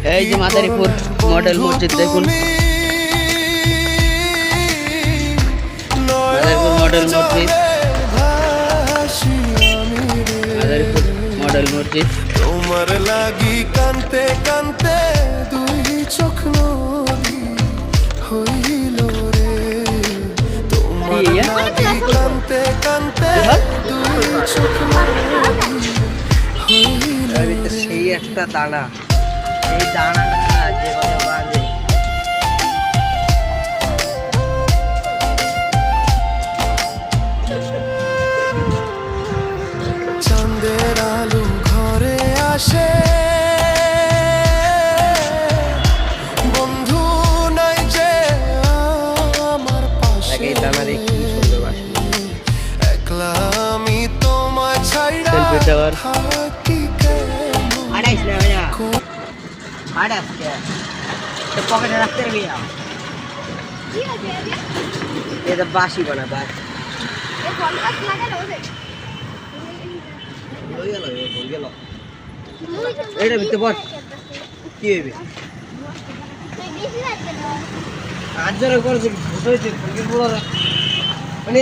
এই যে মাদারীপুর মডেল মসজিদ দেখুন, মাদারীপুর মডেল মসজিদ, মাদারীপুর মডেল মসজিদ। তোমার লাগি কান্তে কান্তে দুই চোখ নদী হইল রে, তোমার লাগি কান্তে কান্তে দুই চোখ নদী হইল রে। সেই একটা দানা, এই দানাটা যেভাবে বাঁধে চাঁদের আলো ঘরে আসে, বন্ধু নাই যে আমার পাশে, এই দানা দেখি সুন্দর বাসনা। একলা আমি তোমায় ছাইড়া সেলফি টাওয়ার। থাকি কেমন আড়াইশ না ভাইয়া, আড়াইশ কে তো পকেটে রাখতে পারবি না, এটা বাসি বানা বাস এটা ভিতরে বল কি হইবে আজ যারা করে যে মানে